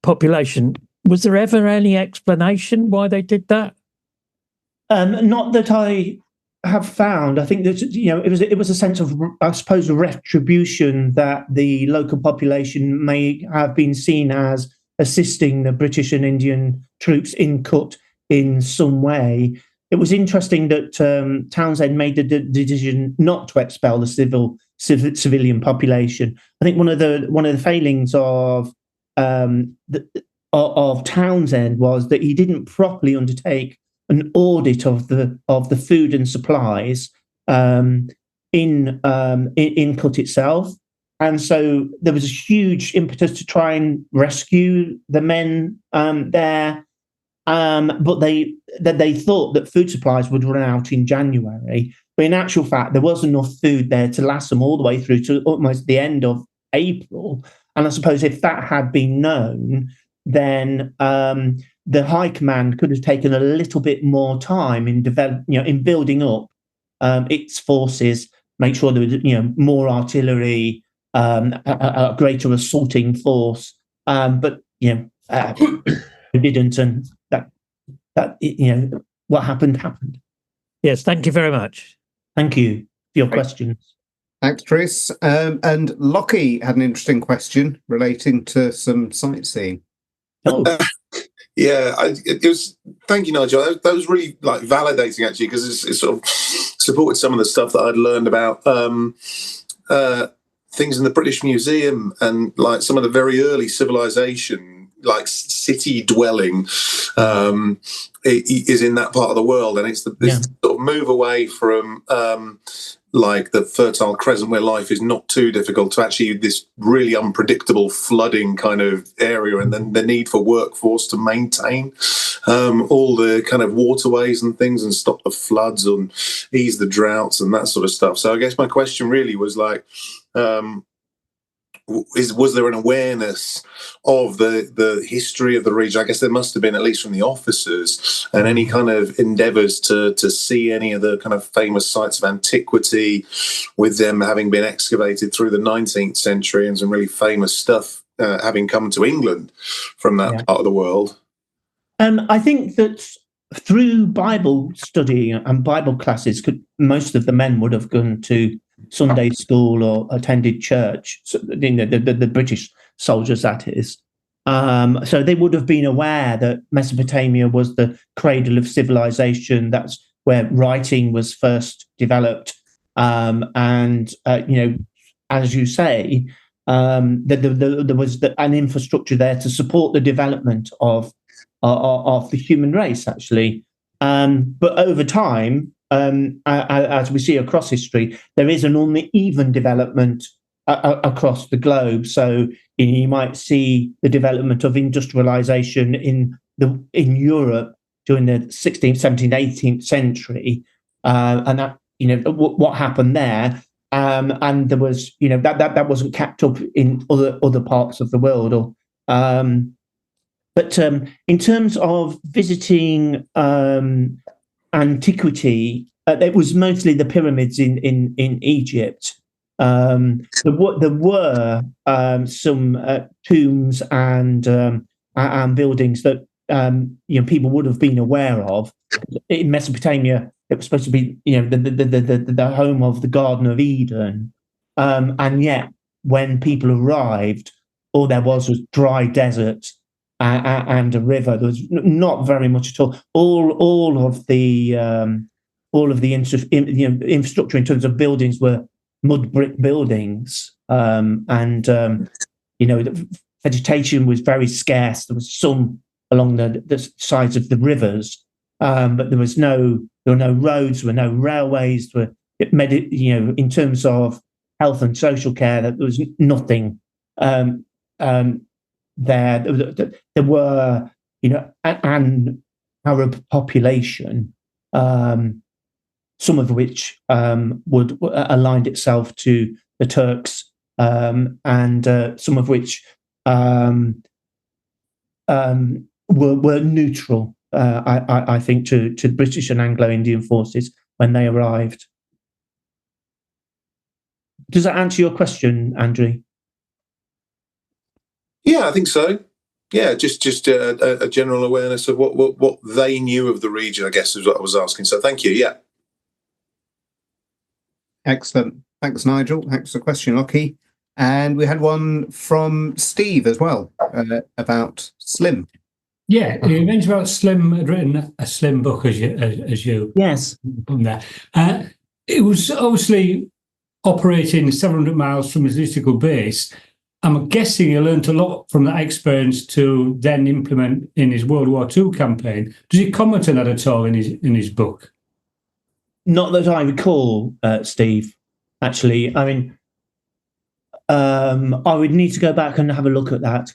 [SPEAKER 3] population. Was there ever any explanation why they did that?
[SPEAKER 2] Not that I have found. I think that it was a sense of, I suppose, retribution that the local population may have been seen as assisting the British and Indian troops in Kut in some way. It was interesting that Townsend made the decision not to expel the civilian population. I think one of the failings of Townsend was that he didn't properly undertake an audit of the food and supplies in Kut itself. and so there was a huge impetus to try and rescue the men there. But they thought that food supplies would run out in January. But in actual fact, there was enough food there to last them all the way through to almost the end of April. And I suppose if that had been known, then the High Command could have taken a little bit more time in in building up its forces, make sure there was more artillery, a greater assaulting force. But they didn't, and that what happened.
[SPEAKER 3] Yes, thank you very much.
[SPEAKER 2] Thank you for your questions.
[SPEAKER 1] Thanks, Chris. And Lockie had an interesting question relating to some sightseeing.
[SPEAKER 4] Yeah, it was. Thank you, Nigel. That was really validating, actually, because it sort of supported some of the stuff that I'd learned about things in the British Museum and some of the very early civilization, city dwelling, is in that part of the world, and it's this sort of move away from the Fertile Crescent, where life is not too difficult, to actually this really unpredictable flooding kind of area, and then the need for workforce to maintain all the kind of waterways and things and stop the floods and ease the droughts and that sort of stuff. So I guess my question really was was there an awareness of the history of the region? I guess there must have been, at least from the officers, and any kind of endeavours to see any of the kind of famous sites of antiquity, with them having been excavated through the 19th century, and some really famous stuff having come to England from that part of the world.
[SPEAKER 2] I think that through Bible study and Bible classes, most of the men would have gone to Sunday school or attended church, the British soldiers, that is. So they would have been aware that Mesopotamia was the cradle of civilization. That's where writing was first developed. And as you say, there was an infrastructure there to support the development of the human race, actually. But over time, as we see across history, there is an uneven development across the globe. So you might see the development of industrialization in Europe during the 16th, 17th, 18th century, and that what happened there. And there was that wasn't kept up in other parts of the world. But in terms of visiting antiquity, it was mostly the pyramids in Egypt. There were some tombs and buildings that people would have been aware of. In Mesopotamia, it was supposed to be the home of the Garden of Eden, and yet when people arrived, all there was dry desert and a river. There was not very much at all. All of the infrastructure in terms of buildings were mud brick buildings, and the vegetation was very scarce. There was some along the sides of the rivers, but there were no roads, there were no railways. In terms of health and social care, there was nothing there. There were, an Arab population, some of which would aligned itself to the Turks, and some of which were neutral, I think, to British and Anglo-Indian forces when they arrived. Does that answer your question, Andrew?
[SPEAKER 4] Yeah, I think so. Yeah, just a general awareness of what they knew of the region, I guess, is what I was asking. So thank you. Yeah.
[SPEAKER 1] Excellent. Thanks, Nigel. Thanks for the question, Lockie. And we had one from Steve as well about Slim.
[SPEAKER 5] Yeah, you mentioned about Slim had written a Slim book, as you
[SPEAKER 2] yes
[SPEAKER 5] from there. It was obviously operating 700 miles from his logistical base. I'm guessing he learned a lot from that experience to then implement in his World War II campaign. Does he comment on that at all in his book?
[SPEAKER 2] Not that I recall, Steve. Actually, I mean, I would need to go back and have a look at that.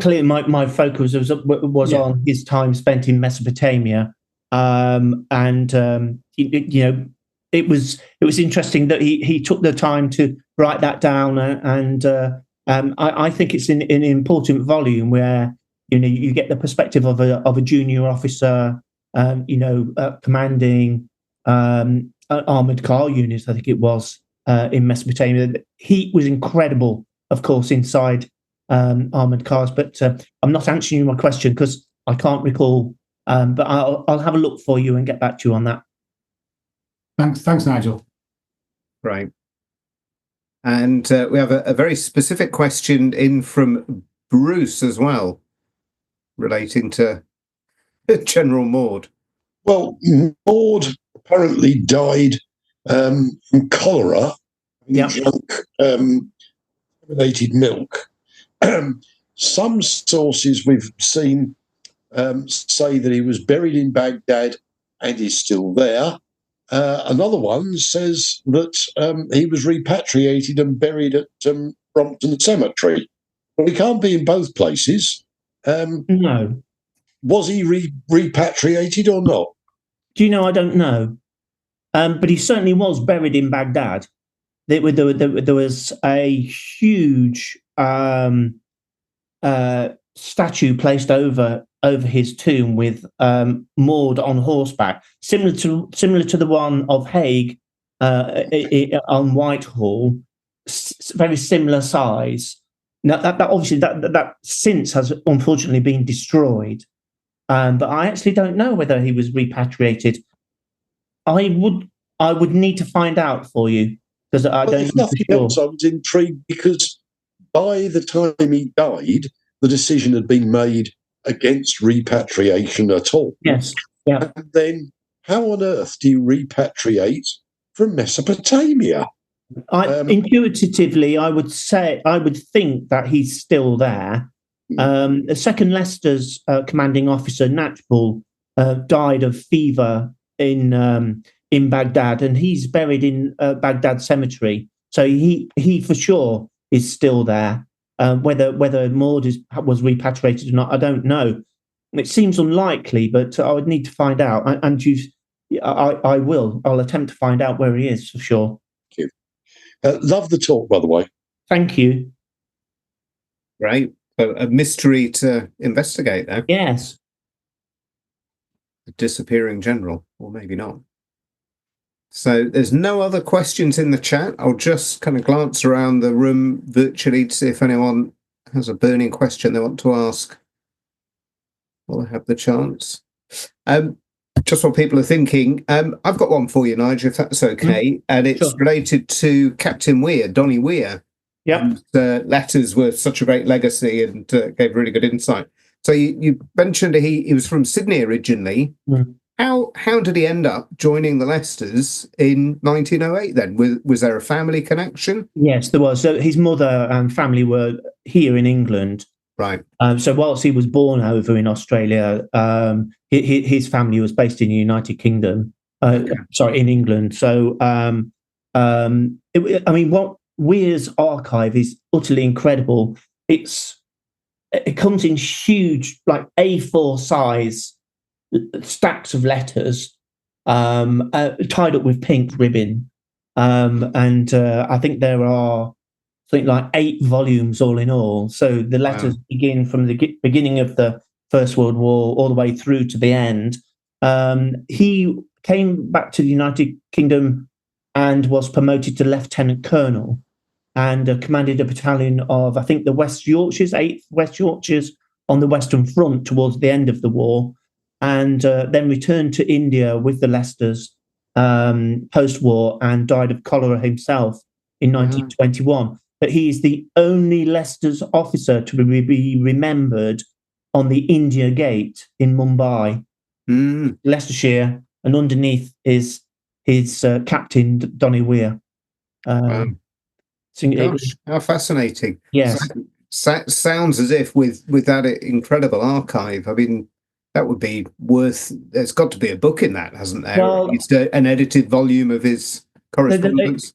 [SPEAKER 2] Clearly, my focus was on his time spent in Mesopotamia, it was interesting that he took the time to write that down, and I think it's an important volume where you get the perspective of a junior officer, commanding armored car units. I think it was in Mesopotamia. The heat was incredible, of course, inside armored cars. But I'm not answering my question because I can't recall. But I'll have a look for you and get back to you on that.
[SPEAKER 5] Thanks, Nigel.
[SPEAKER 1] Right. And we have a very specific question in from Bruce as well, relating to General Maud.
[SPEAKER 6] Well, Maud apparently died from cholera. He drank contaminated milk. Some sources we've seen say that he was buried in Baghdad and is still there. Another one says that he was repatriated and buried at Brompton Cemetery. Well, he can't be in both places.
[SPEAKER 2] No. Was
[SPEAKER 6] he repatriated or not?
[SPEAKER 2] Do you know? I don't know. But he certainly was buried in Baghdad. There was a huge statue placed over his tomb with Maud on horseback, similar to the one of Haig on Whitehall, very similar size. Now that obviously that since has unfortunately been destroyed, but I actually don't know whether he was repatriated. I would need to find out for you because I don't know for sure.
[SPEAKER 6] Else, I was intrigued because by the time he died, the decision had been made against repatriation at all.
[SPEAKER 2] Yes. Yeah.
[SPEAKER 6] And then how on earth do you repatriate from Mesopotamia?
[SPEAKER 2] Intuitively, I would think that he's still there. The second Leicester's commanding officer, Natchbull, died of fever in Baghdad, and he's buried in Baghdad Cemetery. So he for sure is still there. Whether Maud was repatriated or not, I don't know. It seems unlikely, but I would need to find out. I will. I'll attempt to find out where he is for sure.
[SPEAKER 6] Thank you. Love the talk, by the way.
[SPEAKER 2] Thank you.
[SPEAKER 1] Right. So a mystery to investigate there.
[SPEAKER 2] Yes.
[SPEAKER 1] A disappearing general, or maybe not. So there's no other questions in the chat. I'll just kind of glance around the room virtually to see if anyone has a burning question they want to ask while I have the chance. Just what people are thinking. I've got one for you, Nigel, if that's okay. And it's related to Captain Weir, Donnie Weir.
[SPEAKER 2] Yeah.
[SPEAKER 1] Letters were such a great legacy and gave really good insight. So you mentioned he was from Sydney originally.
[SPEAKER 2] Mm.
[SPEAKER 1] How did he end up joining the Leicesters in 1908 then? Was there a family connection?
[SPEAKER 2] Yes, there was. So his mother and family were here in England.
[SPEAKER 1] Right.
[SPEAKER 2] So whilst he was born over in Australia, his family was based in the United Kingdom. In England. So, what Weir's archive is utterly incredible. It comes in huge, like A4 size stacks of letters, tied up with pink ribbon, and I think there are something like 8 volumes all in all. So the letters begin from the beginning of the First World War all the way through to the end. He came back to the United Kingdom and was promoted to Lieutenant Colonel and commanded a battalion of, I think, the West Yorkshires, 8th West Yorkshires on the Western Front towards the end of the war, and then returned to India with the Leicesters post-war and died of cholera himself in 1921. But he is the only Leicester's officer to be remembered on the India Gate in Mumbai, Leicestershire, and underneath is his captain, Donnie Weir.
[SPEAKER 1] Gosh, how fascinating.
[SPEAKER 2] Yes.
[SPEAKER 1] Sounds as if with that incredible archive, I mean, that would be worth, there's got to be a book in that, hasn't there?
[SPEAKER 2] Well,
[SPEAKER 1] it's an edited volume of his correspondence.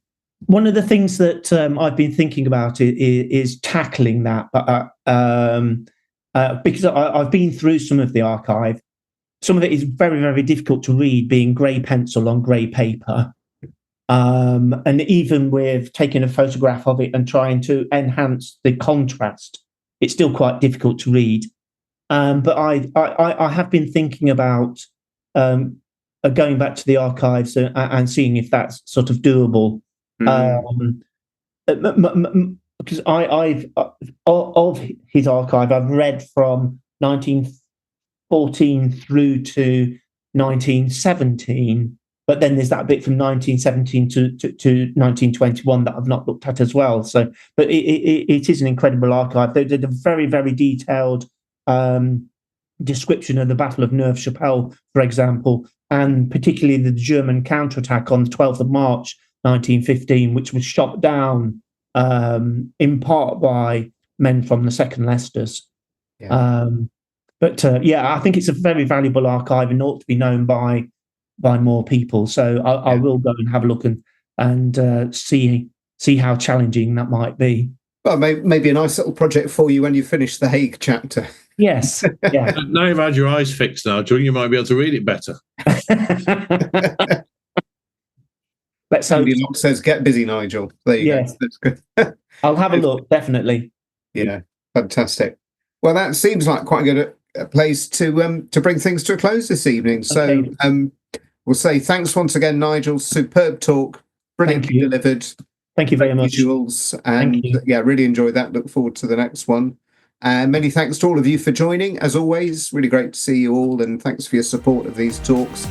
[SPEAKER 2] one of the things that I've been thinking about is tackling that, because I've been through some of the archive. Some of it is very, very difficult to read, being grey pencil on grey paper. And even with taking a photograph of it and trying to enhance the contrast, it's still quite difficult to read. But I have been thinking about going back to the archives and seeing if that's sort of doable. Because I've of his archive, I've read from 1914 through to 1917, but then there's that bit from 1917 to 1921 that I've not looked at as well. So, but it is an incredible archive. They did a very, very detailed description of the Battle of Neuve-Chapelle, for example, and particularly the German counterattack on the 12th of March 1915, which was shot down in part by men from the 2nd Leicesters. Yeah. I think it's a very valuable archive and ought to be known by more people. So I will go and have a look and see how challenging that might be.
[SPEAKER 1] Well, maybe a nice little project for you when you finish the Hague chapter.
[SPEAKER 2] Yes. Yeah.
[SPEAKER 7] Now you've had your eyes fixed, Nigel, you might be able to read it better.
[SPEAKER 1] Let's hope. Locke says, "Get busy, Nigel." There you go. That's good.
[SPEAKER 2] I'll have a look, definitely.
[SPEAKER 1] Yeah, fantastic. Well, that seems like quite a good place to bring things to a close this evening. So we'll say thanks once again, Nigel. Superb talk, brilliantly delivered.
[SPEAKER 2] Thank you very much.
[SPEAKER 1] Visuals, and really enjoyed that. Look forward to the next one. And many thanks to all of you for joining. As always, really great to see you all, and thanks for your support of these talks.